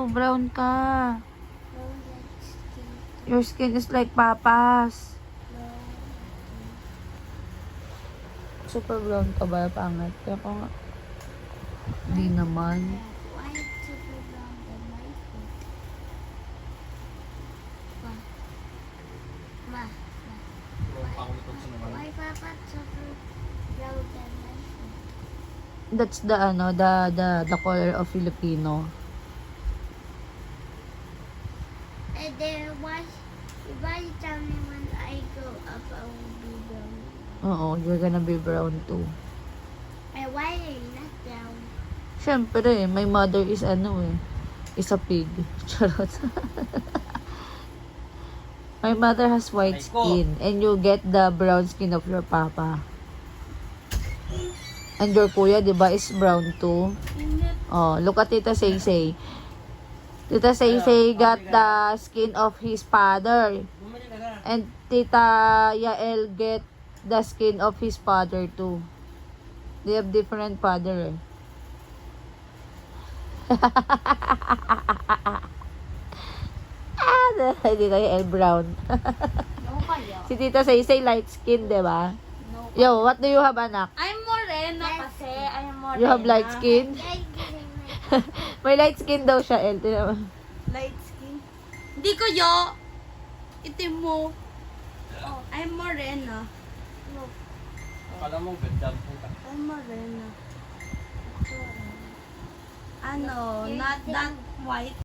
brown ka. Brown like skin. Your skin is like Papa's. Brown. Super brown ka ba? Pangat. Kaya ko nga. Di naman. Why it's super brown than my food? Ma. Ma. Why Papa super brown than my food? That's the ano, the color of Filipino. And then why you tell me when I grow up I will be brown? Oo, you're gonna be brown too. And why are you not brown? Siyempre, my mother is ano eh. Is a pig. Charot. My mother has white skin and you get the brown skin of your papa. And your kuya, di ba, is brown too? Oh, look at Tita Saysay. Tita Saysay got the skin of his father. And Tita Yael get the skin of his father too. They have different father eh. Hindi kayo Yael brown. No kaya. Si Tita Saysay light skin, di ba? No. Yo, what do you have, anak? I'm morena kasi. I'm morena. You have light skin? Like getting my May light skin daw siya, El. Tingnan mo. Light skin. Hindi ko yo. Itim mo. Oh, I'm morena. no. Akala mo, ganda po ka. I'm morena. Ano, not that white.